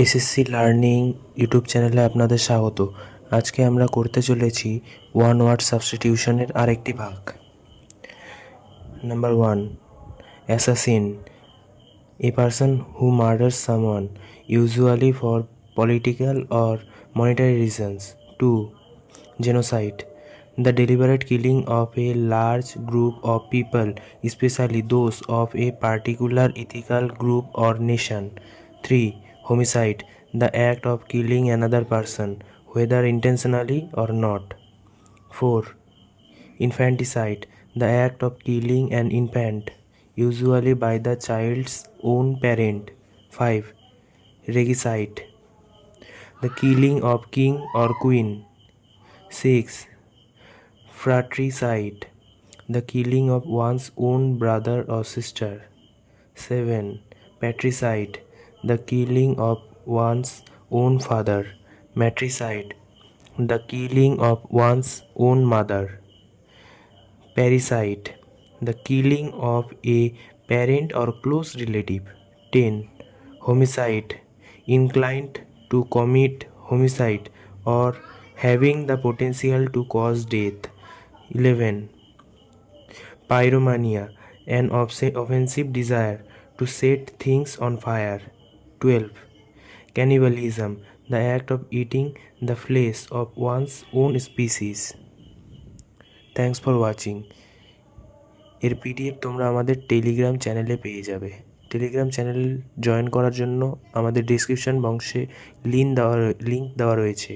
SSC learning YouTube চ্যানেলে আপনাদের স্বাগত। আজকে আমরা করতে চলেছি ওয়ান ওয়ার্ড সাবস্টিটিউশনের আরেকটি ভাগ। Number 1, assassin, a person who murders someone usually for political or monetary reasons. 2, genocide, the deliberate killing of a large group of people, especially those of a particular ethnic group or nation. 3, homicide, the act of killing another person, whether intentionally or not. 4, infanticide, the act of killing an infant, usually by the child's own parent. 5, regicide, the killing of king or queen. 6, fratricide, the killing of one's own brother or sister. 7, patricide, the killing of one's own father. Matricide, the killing of one's own mother. Parricide, the killing of a parent or close relative. 10, homicide, inclined to commit homicide or having the potential to cause death. 11, pyromania, an offensive desire to set things on fire. 12, cannibalism, the act of eating the flesh of one's own species. Thanks for watching. এর PDF তোমরা আমাদের Telegram চ্যানেলে পেয়ে যাবে। Telegram channel join করার জন্য আমাদের description বক্সে লিঙ্ক দেওয়া রয়েছে।